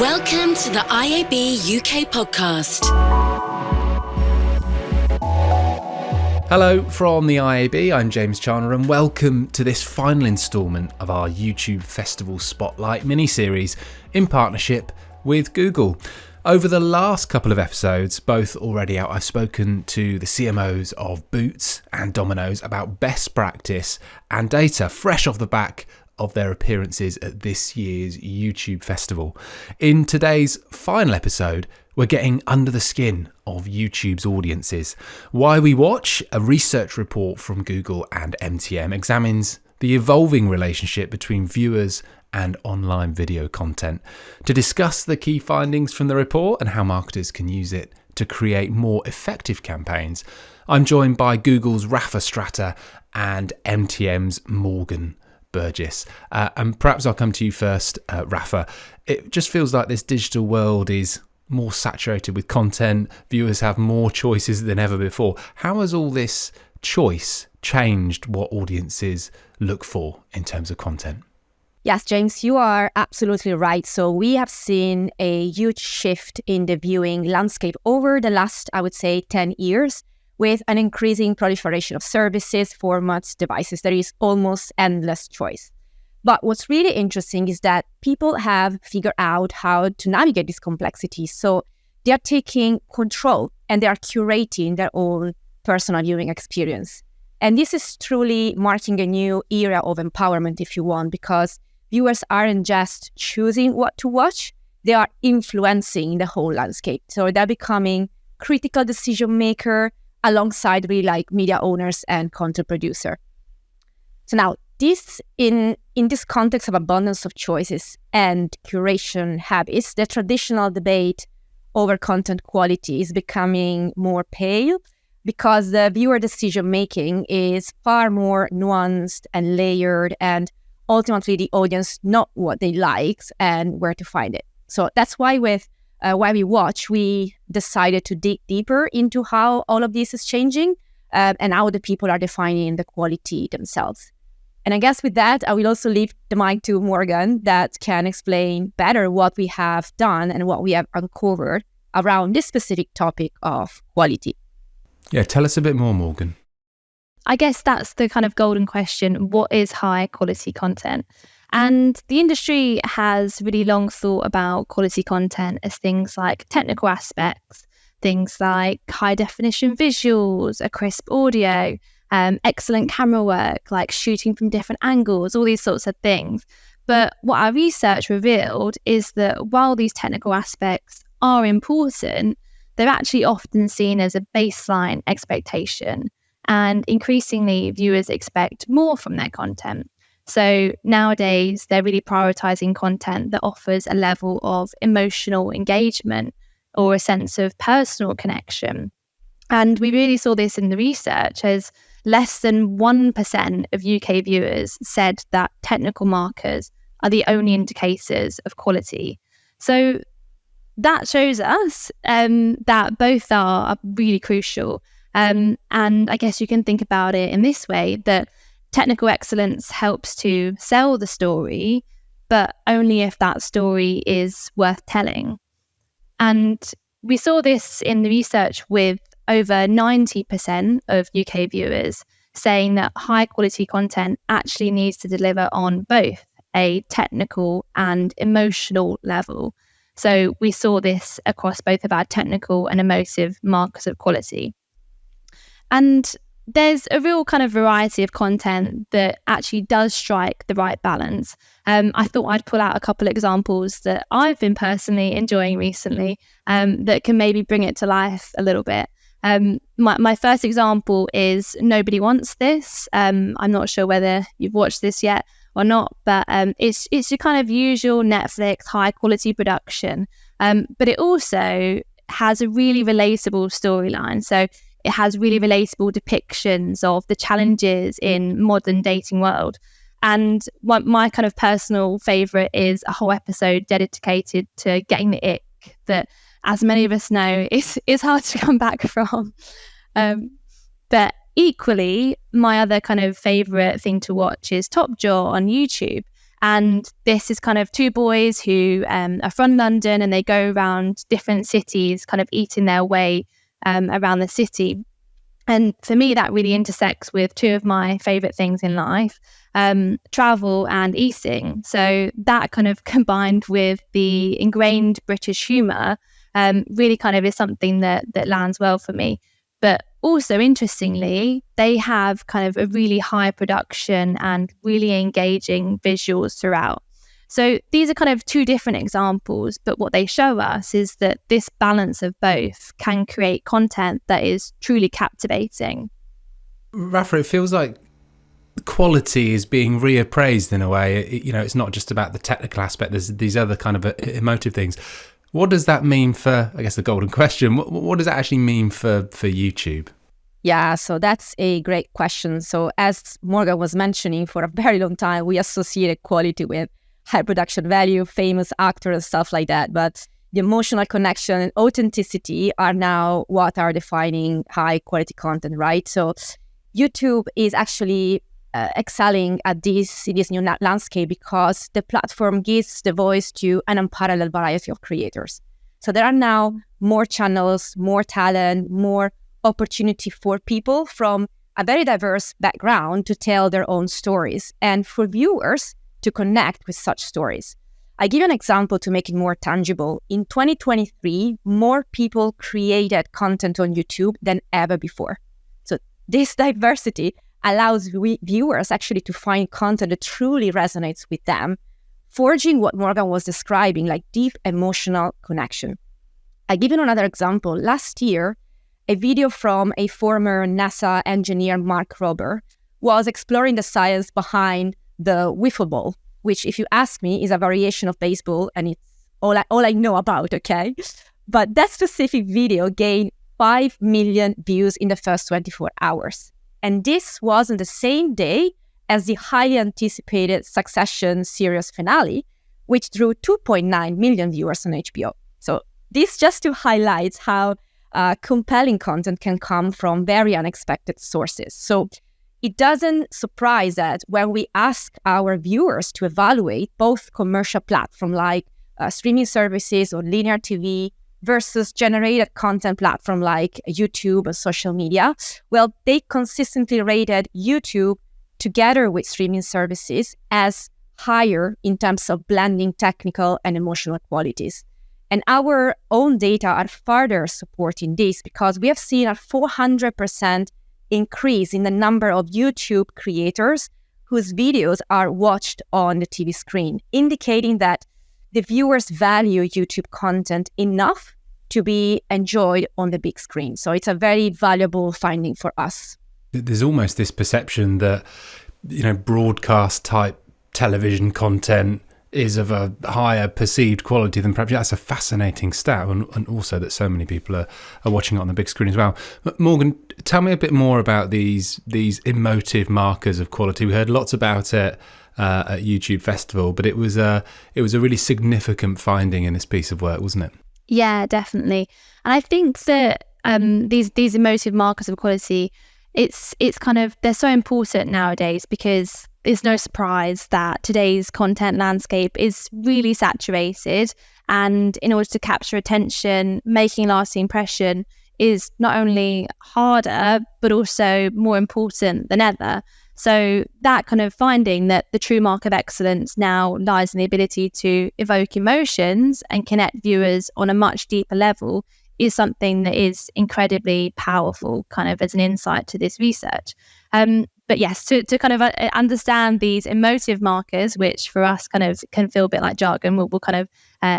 Welcome to the IAB UK Podcast. Hello from the IAB, I'm James Chandler and welcome to this final instalment of our YouTube Festival Spotlight mini-series in partnership with Google. Over the last couple of episodes, both already out, I've spoken to the CMOs of Boots and Domino's about best practice and data fresh off the back of their appearances at this year's YouTube Festival. In today's final episode, we're getting under the skin of YouTube's audiences. Why we watch, a research report from Google and MTM examines the evolving relationship between viewers and online video content. To discuss the key findings from the report and how marketers can use it to create more effective campaigns, I'm joined by Google's Raffaella Stratta and MTM's Morgan Burgess. And perhaps I'll come to you first, Rafa. It just feels like this digital world is more saturated with content. Viewers have more choices than ever before. How has all this choice changed what audiences look for in terms of content? Yes, James, you are absolutely right. So we have seen a huge shift in the viewing landscape over the last, I would say, 10 years. With an increasing proliferation of services, formats, devices, there is almost endless choice. But what's really interesting is that people have figured out how to navigate these complexities. So they are taking control and they are curating their own personal viewing experience. And this is truly marking a new era of empowerment, if you want, because viewers aren't just choosing what to watch, they are influencing the whole landscape. So they're becoming critical decision maker alongside really like media owners and content producer. So now this in this context of abundance of choices and curation habits, the traditional debate over content quality is becoming more pale because the viewer decision making is far more nuanced and layered, and ultimately the audience know what they like and where to find it. So that's why with Why We Watch, we decided to dig deeper into how all of this is changing and how the people are defining the quality themselves. And I guess with that, I will also leave the mic to Morgan that can explain better what we have done and what we have uncovered around this specific topic of quality. Yeah, tell us a bit more, Morgan. I guess that's the kind of golden question. What is high quality content? And the industry has really long thought about quality content as things like technical aspects, things like high definition visuals, a crisp audio, excellent camera work, like shooting from different angles, all these sorts of things. But what our research revealed is that while these technical aspects are important, they're actually often seen as a baseline expectation. And increasingly, viewers expect more from their content. So nowadays, they're really prioritizing content that offers a level of emotional engagement or a sense of personal connection. And we really saw this in the research as less than 1% of UK viewers said that technical markers are the only indicators of quality. So that shows us that both are really crucial. And I guess you can think about it in this way, that technical excellence helps to sell the story, but only if that story is worth telling. And we saw this in the research with over 90% of UK viewers saying that high quality content actually needs to deliver on both a technical and emotional level. So we saw this across both of our technical and emotive markers of quality. And there's a real kind of variety of content that actually does strike the right balance. I thought I'd pull out a couple of examples that I've been personally enjoying recently that can maybe bring it to life a little bit. My first example is Nobody Wants This. I'm not sure whether you've watched this yet or not, but it's your kind of usual Netflix high quality production, but it also has a really relatable storyline. So it has really relatable depictions of the challenges in modern dating world. And my kind of personal favourite is a whole episode dedicated to getting the ick that, as many of us know, is hard to come back from. But equally, my other kind of favourite thing to watch is Top Jaw on YouTube. And this is kind of two boys who are from London, and they go around different cities, kind of eating their way around the city. And for me, that really intersects with two of my favourite things in life, travel and eating. So that kind of combined with the ingrained British humour really kind of is something that lands well for me. But also, interestingly, they have kind of a really high production and really engaging visuals throughout. So these are kind of two different examples, but what they show us is that this balance of both can create content that is truly captivating. Rafa, it feels like quality is being reappraised in a way. It's not just about the technical aspect. There's these other kind of emotive things. What does that mean for, I guess, the golden question? What does that actually mean for YouTube? Yeah, so that's a great question. So as Morgan was mentioning, for a very long time, we associated quality with high production value, famous actors, stuff like that. But the emotional connection and authenticity are now what are defining high quality content, right? So YouTube is actually excelling at this new landscape because the platform gives the voice to an unparalleled variety of creators. So there are now more channels, more talent, more opportunity for people from a very diverse background to tell their own stories and for viewers to connect with such stories. I give you an example to make it more tangible. In 2023, more people created content on YouTube than ever before. So this diversity allows viewers actually to find content that truly resonates with them, forging what Morgan was describing, like deep emotional connection. I give you another example. Last year, a video from a former NASA engineer, Mark Rober, was exploring the science behind the wiffle ball, which, if you ask me, is a variation of baseball, and it's all I know about, okay? But that specific video gained 5 million views in the first 24 hours. And this was on the same day as the highly anticipated Succession series finale, which drew 2.9 million viewers on HBO. So this just to highlight how compelling content can come from very unexpected sources. So it doesn't surprise that when we ask our viewers to evaluate both commercial platforms like streaming services or linear TV versus generated content platform like YouTube or social media, well, they consistently rated YouTube together with streaming services as higher in terms of blending technical and emotional qualities. And our own data are further supporting this because we have seen a 400% increase in the number of YouTube creators whose videos are watched on the TV screen, indicating that the viewers value YouTube content enough to be enjoyed on the big screen. So it's a very valuable finding for us. There's almost this perception that, broadcast type television content is of a higher perceived quality than perhaps. That's a fascinating stat, and also that so many people are watching it on the big screen as well. Morgan, tell me a bit more about these emotive markers of quality. We heard lots about it at YouTube Festival, but it was a really significant finding in this piece of work, wasn't it? Yeah, definitely. And I think that these emotive markers of quality, it's kind of, they're so important nowadays because it's no surprise that today's content landscape is really saturated, and in order to capture attention, making a lasting impression is not only harder but also more important than ever. So that kind of finding that the true mark of excellence now lies in the ability to evoke emotions and connect viewers on a much deeper level is something that is incredibly powerful, kind of as an insight to this research. But yes, to kind of understand these emotive markers, which for us kind of can feel a bit like jargon, will kind of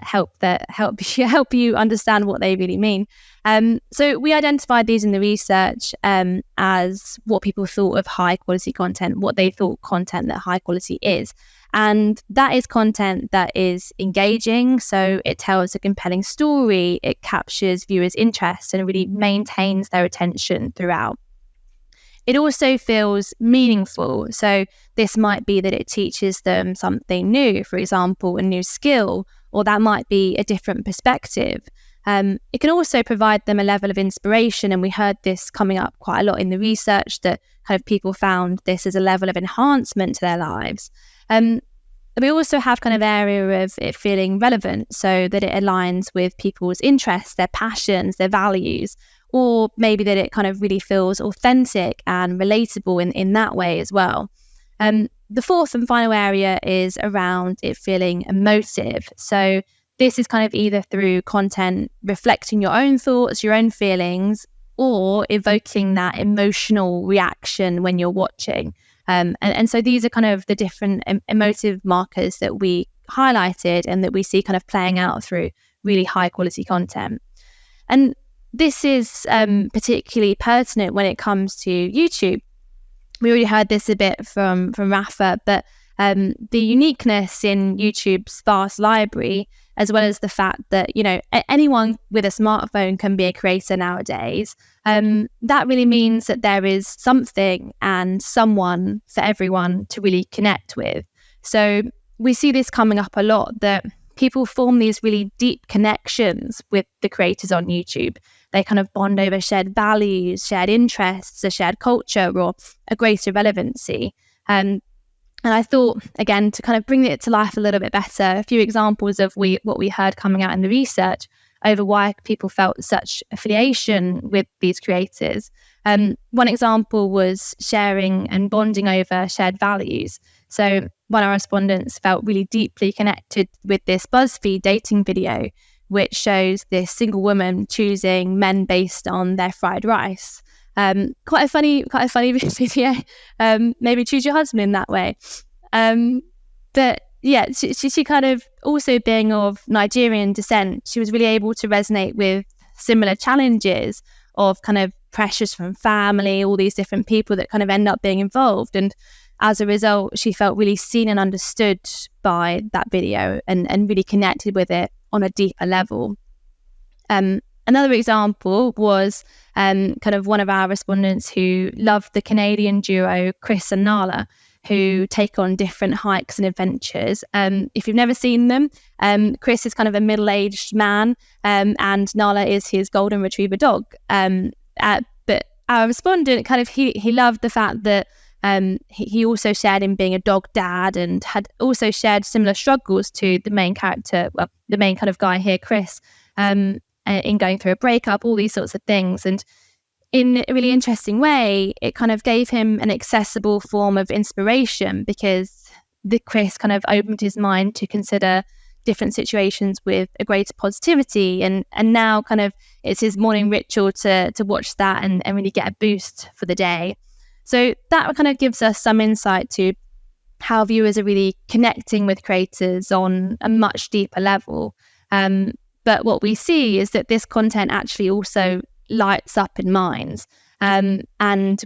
help you understand what they really mean. So we identified these in the research as what people thought of high quality content, what they thought content that high quality is. And that is content that is engaging. So it tells a compelling story, it captures viewers' interest and really maintains their attention throughout. It also feels meaningful. So this might be that it teaches them something new, for example, a new skill, or that might be a different perspective. It can also provide them a level of inspiration, and we heard this coming up quite a lot in the research, that kind of people found this as a level of enhancement to their lives. we also have kind of area of it feeling relevant, so that it aligns with people's interests, their passions, their values, or maybe that it kind of really feels authentic and relatable in that way as well. The fourth and final area is around it feeling emotive. So this is kind of either through content reflecting your own thoughts, your own feelings, or evoking that emotional reaction when you're watching. And so these are kind of the different emotive markers that we highlighted and that we see kind of playing out through really high quality content. And this is particularly pertinent when it comes to YouTube. We already heard this a bit from Rafa, but the uniqueness in YouTube's vast library, as well as the fact that, anyone with a smartphone can be a creator nowadays, that really means that there is something and someone for everyone to really connect with. So we see this coming up a lot, that people form these really deep connections with the creators on YouTube. They kind of bond over shared values, shared interests, a shared culture, or a greater relevancy. And I thought, again, to kind of bring it to life a little bit better, a few examples of what we heard coming out in the research over why people felt such affiliation with these creators. One example was sharing and bonding over shared values. So one of our respondents felt really deeply connected with this BuzzFeed dating video, which shows this single woman choosing men based on their fried rice. Quite a funny video. Maybe choose your husband in that way. But yeah, she kind of, also being of Nigerian descent, she was really able to resonate with similar challenges of kind of pressures from family, all these different people that kind of end up being involved. And as a result, she felt really seen and understood by that video and really connected with it on a deeper level. Another example was kind of one of our respondents who loved the Canadian duo Chris and Nala, who take on different hikes and adventures. If you've never seen them, Chris is kind of a middle-aged man, and Nala is his golden retriever dog. But our respondent kind of, he loved the fact that he also shared in being a dog dad, and had also shared similar struggles to the main character, well, the main kind of guy here, Chris, in going through a breakup, all these sorts of things. And in a really interesting way, it kind of gave him an accessible form of inspiration, because the Chris kind of opened his mind to consider different situations with a greater positivity. And now kind of it's his morning ritual to watch that and really get a boost for the day. So that kind of gives us some insight to how viewers are really connecting with creators on a much deeper level. But what we see is that this content actually also lights up in minds. And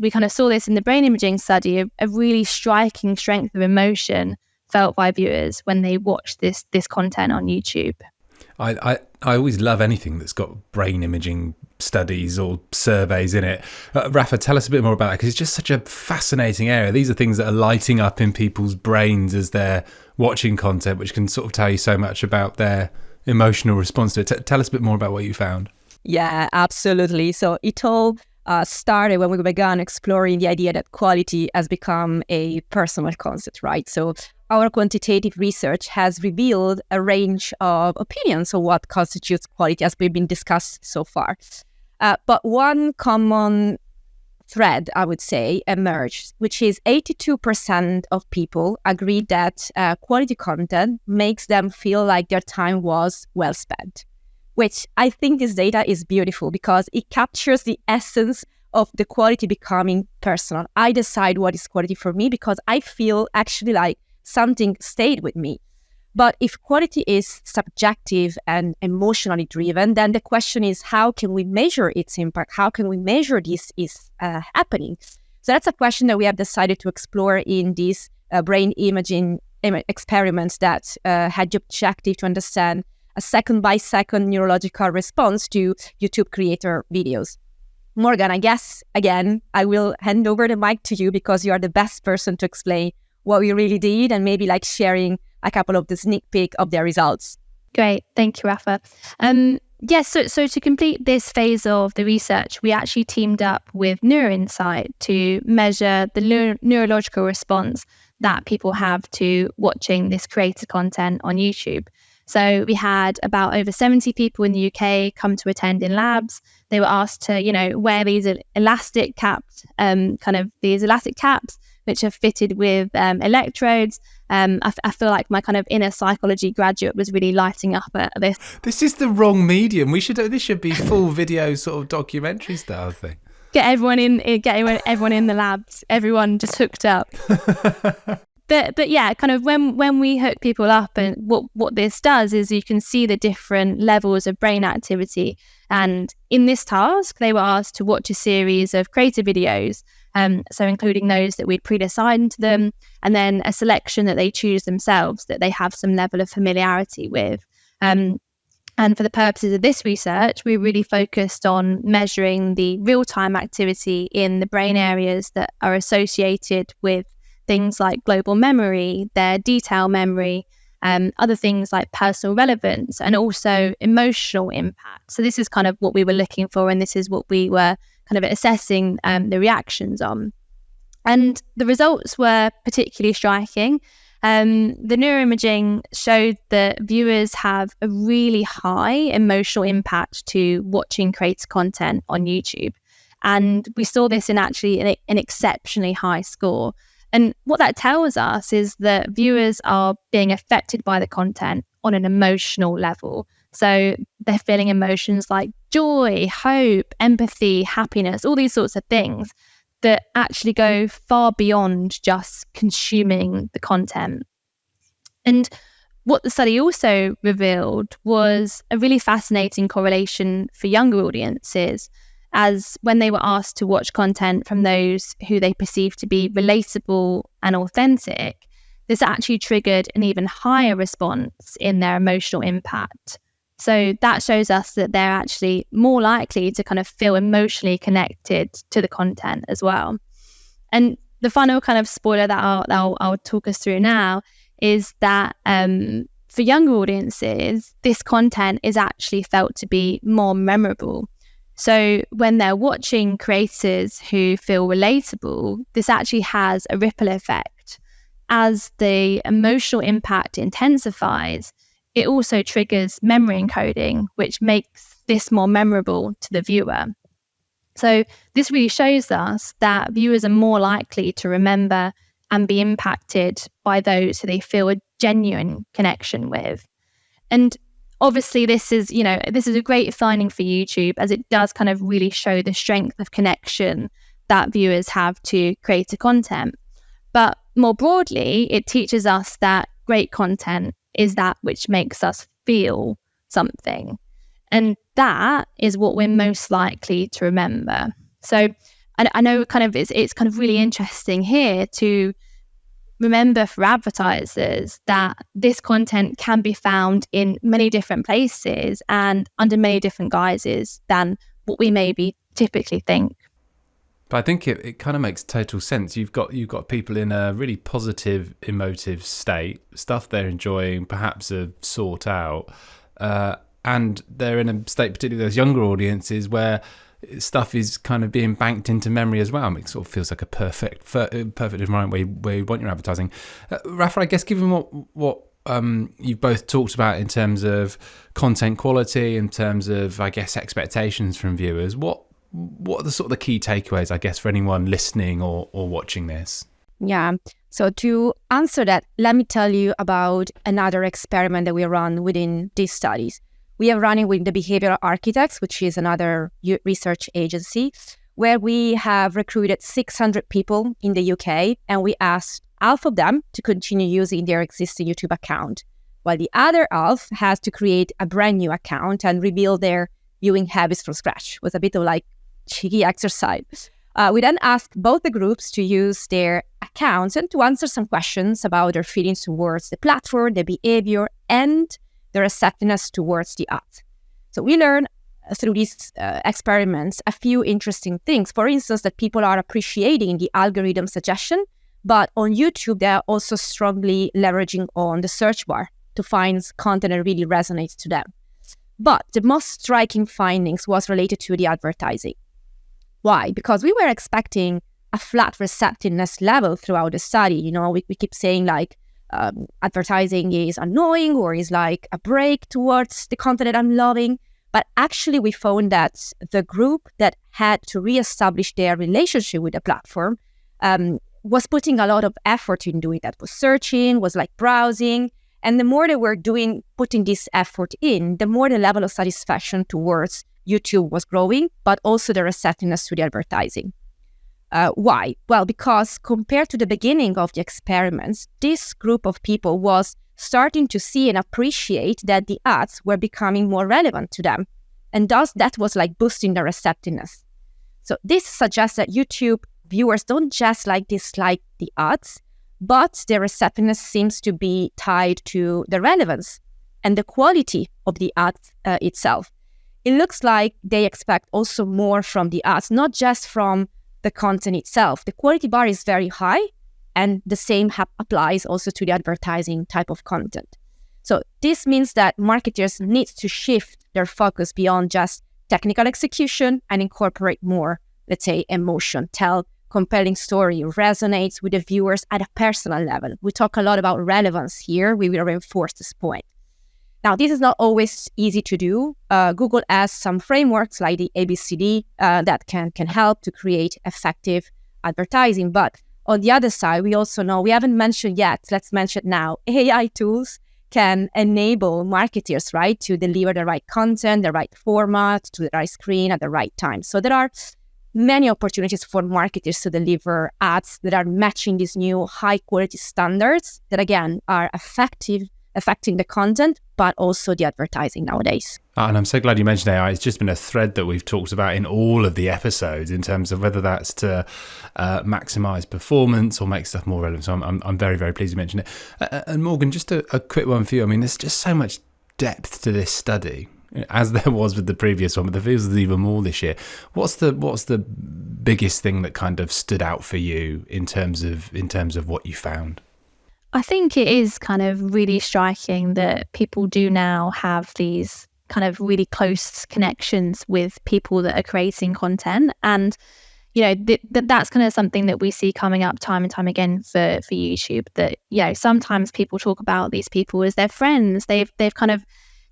we kind of saw this in the brain imaging study, a really striking strength of emotion felt by viewers when they watch this content on YouTube. I always love anything that's got brain imaging studies or surveys in it. Rafa, tell us a bit more about it, because it's just such a fascinating area. These are things that are lighting up in people's brains as they're watching content, which can sort of tell you so much about their emotional response to it. Tell us a bit more about what you found. Yeah, absolutely. So it all started when we began exploring the idea that quality has become a personal concept, right? So our quantitative research has revealed a range of opinions on what constitutes quality, as we've been discussed so far. But one common thread, I would say, emerged, which is 82% of people agree that quality content makes them feel like their time was well spent, which I think this data is beautiful because it captures the essence of the quality becoming personal. I decide what is quality for me because I feel actually like something stayed with me. But if quality is subjective and emotionally driven, then the question is, how can we measure its impact? How can we measure this is happening? So that's a question that we have decided to explore in these brain imaging experiments that had the objective to understand a second-by-second neurological response to YouTube creator videos. Morgan, I guess, again, I will hand over the mic to you because you are the best person to explain what we really did and maybe like sharing a couple of the sneak peek of their results. Great. Thank you, Rafa. Yes, so to complete this phase of the research, we actually teamed up with NeuroInsight to measure the neurological response that people have to watching this creator content on YouTube. So we had about over 70 people in the UK come to attend in labs. They were asked to, wear these elastic caps, these elastic caps, which are fitted with electrodes. I feel like my kind of inner psychology graduate was really lighting up at this. This is the wrong medium. This should be full video sort of documentary style thing. Get everyone in the labs. Everyone just hooked up. But yeah, kind of when we hook people up, and what this does is you can see the different levels of brain activity. And in this task, they were asked to watch a series of creative videos, so including those that we'd pre-assigned to them, and then a selection that they choose themselves that they have some level of familiarity with. And for the purposes of this research, we really focused on measuring the real-time activity in the brain areas that are associated with things like global memory, their detail memory, other things like personal relevance, and also emotional impact. So this is kind of what we were looking for, and this is what we were kind of assessing the reactions on. And the results were particularly striking. The neuroimaging showed that viewers have a really high emotional impact to watching creator content on YouTube. And we saw this in actually an exceptionally high score. And what that tells us is that viewers are being affected by the content on an emotional level. So they're feeling emotions like joy, hope, empathy, happiness, all these sorts of things that actually go far beyond just consuming the content. And what the study also revealed was a really fascinating correlation for younger audiences, as when they were asked to watch content from those who they perceived to be relatable and authentic, this actually triggered an even higher response in their emotional impact. So that shows us that they're actually more likely to kind of feel emotionally connected to the content as well. And the final kind of spoiler that I'll talk us through now is that for younger audiences, this content is actually felt to be more memorable. So when they're watching creators who feel relatable, this actually has a ripple effect. As the emotional impact intensifies, it also triggers memory encoding, which makes this more memorable to the viewer. So this really shows us that viewers are more likely to remember and be impacted by those who they feel a genuine connection with. And obviously, this is a great finding for YouTube, as it does kind of really show the strength of connection that viewers have to creator content. But more broadly, it teaches us that great content is that which makes us feel something. And that is what we're most likely to remember. So I know it's kind of really interesting here to remember for advertisers that this content can be found in many different places and under many different guises than what we maybe typically think. But I think it kind of makes total sense. You've got people in a really positive, emotive state, stuff they're enjoying, perhaps have sought out, and they're in a state, particularly those younger audiences, where stuff is kind of being banked into memory as well. It sort of feels like a perfect environment where you want your advertising. Rafa, I guess given what you've both talked about in terms of content quality, in terms of, I guess, expectations from viewers, what are the sort of the key takeaways, I guess, for anyone listening or watching this? Yeah. So to answer that, let me tell you about another experiment that we run within these studies. We are running with the Behavioural Architects, which is another research agency, where we have recruited 600 people in the UK, and we asked half of them to continue using their existing YouTube account, while the other half has to create a brand new account and rebuild their viewing habits from scratch. It was a bit of like cheeky exercise. We then asked both the groups to use their accounts and to answer some questions about their feelings towards the platform, the behavior, and their receptiveness towards the ad. So we learned through these experiments a few interesting things. For instance, that people are appreciating the algorithm suggestion, but on YouTube, they are also strongly leveraging on the search bar to find content that really resonates to them. But the most striking findings was related to the advertising. Why? Because we were expecting a flat receptiveness level throughout the study. We keep saying like advertising is annoying or is like a break towards the content that I'm loving. But actually, we found that the group that had to reestablish their relationship with the platform was putting a lot of effort in doing that, was searching, was like browsing. And the more they were putting this effort in, the more the level of satisfaction towards YouTube was growing, but also the receptiveness to the advertising. Why? Well, because compared to the beginning of the experiments, this group of people was starting to see and appreciate that the ads were becoming more relevant to them. And thus, that was like boosting the receptiveness. So this suggests that YouTube viewers don't just dislike the ads, but their receptiveness seems to be tied to the relevance and the quality of the ads itself. It looks like they expect also more from the ads, not just from the content itself. The quality bar is very high, and the same applies also to the advertising type of content. So this means that marketers need to shift their focus beyond just technical execution and incorporate more, let's say, emotion, tell compelling story, resonates with the viewers at a personal level. We talk a lot about relevance here. We will reinforce this point. Now, this is not always easy to do. Google has some frameworks like the ABCD that can help to create effective advertising. But on the other side, we also know, we haven't mentioned yet, let's mention now, AI tools can enable marketers, right, to deliver the right content, the right format, to the right screen at the right time. So there are many opportunities for marketers to deliver ads that are matching these new high-quality standards that, again, are affecting the content, but also the advertising nowadays. And I'm so glad you mentioned AI. It's just been a thread that we've talked about in all of the episodes in terms of whether that's to maximize performance or make stuff more relevant. So I'm very, very pleased you mentioned it. And Morgan, just a quick one for you. I mean, there's just so much depth to this study, as there was with the previous one, but there feels there's even more this year. What's the biggest thing that kind of stood out for you in terms of what you found? I think it is kind of really striking that people do now have these kind of really close connections with people that are creating content. And, that's kind of something that we see coming up time and time again for YouTube, that, sometimes people talk about these people as their friends. They've kind of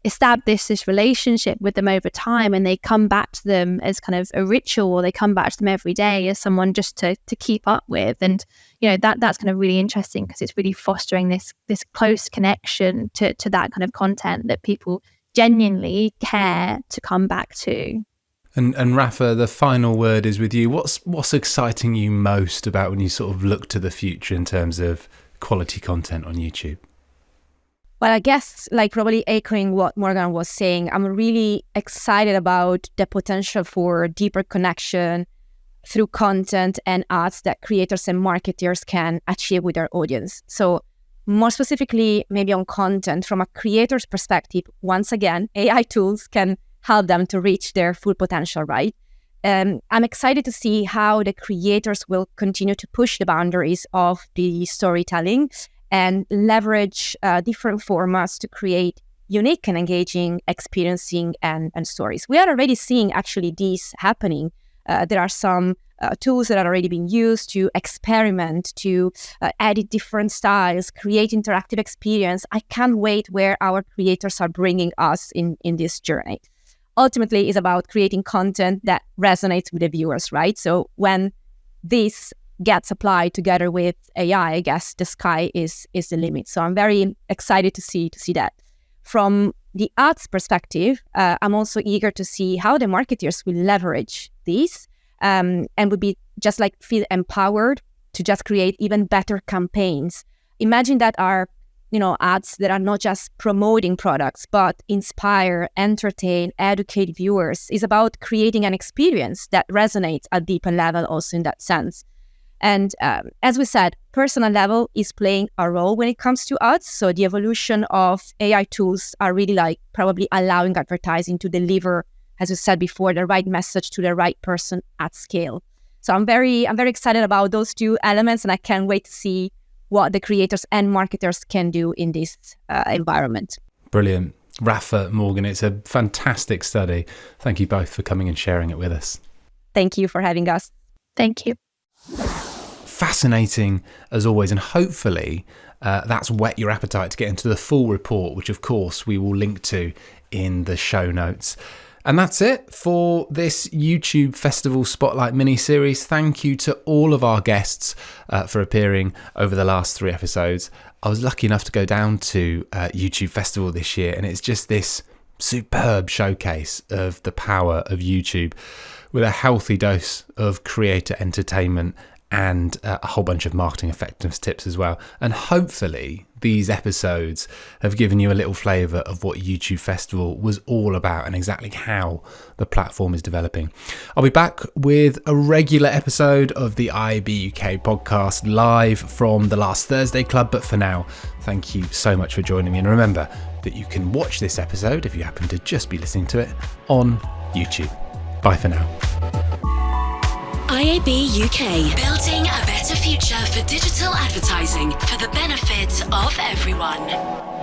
established this relationship with them over time, and they come back to them as kind of a ritual, or they come back to them every day as someone just to keep up with. And that's kind of really interesting, because it's really fostering this close connection to that kind of content that people genuinely care to come back to. And Rafa, the final word is with you. What's exciting you most about when you sort of look to the future in terms of quality content on YouTube? Well, I guess, probably echoing what Morgan was saying, I'm really excited about the potential for deeper connection through content and ads that creators and marketers can achieve with their audience. So more specifically, maybe on content, from a creator's perspective, once again, AI tools can help them to reach their full potential, right? I'm excited to see how the creators will continue to push the boundaries of the storytelling and leverage different formats to create unique and engaging experiencing and stories. We are already seeing actually these happening. There are some tools that are already being used to experiment, to edit different styles, create interactive experience. I can't wait where our creators are bringing us in this journey. Ultimately, it's about creating content that resonates with the viewers, right? So when this gets applied together with AI, I guess the sky is the limit. So I'm very excited to see that. From the ads perspective, I'm also eager to see how the marketers will leverage these and would be just feel empowered to just create even better campaigns. Imagine that are ads that are not just promoting products, but inspire, entertain, educate viewers. It's about creating an experience that resonates at deeper level also in that sense. And as we said, personal level is playing a role when it comes to ads. So the evolution of AI tools are really probably allowing advertising to deliver, as we said before, the right message to the right person at scale. So I'm very excited about those two elements, and I can't wait to see what the creators and marketers can do in this environment. Brilliant. Rafa, Morgan, it's a fantastic study. Thank you both for coming and sharing it with us. Thank you for having us. Thank you. Fascinating as always, and hopefully that's whet your appetite to get into the full report, which of course we will link to in the show notes. And that's it for this YouTube Festival Spotlight mini-series. Thank you to all of our guests for appearing over the last 3 episodes. I was lucky enough to go down to YouTube Festival this year, and it's just this superb showcase of the power of YouTube with a healthy dose of creator entertainment and a whole bunch of marketing effectiveness tips as well. And hopefully these episodes have given you a little flavour of what YouTube Festival was all about and exactly how the platform is developing. I'll be back with a regular episode of the IAB UK podcast live from the Last Thursday Club, but for now, thank you so much for joining me, and remember that you can watch this episode, if you happen to just be listening to it, on YouTube. Bye for now. IAB UK, building a better future for digital advertising for the benefit of everyone.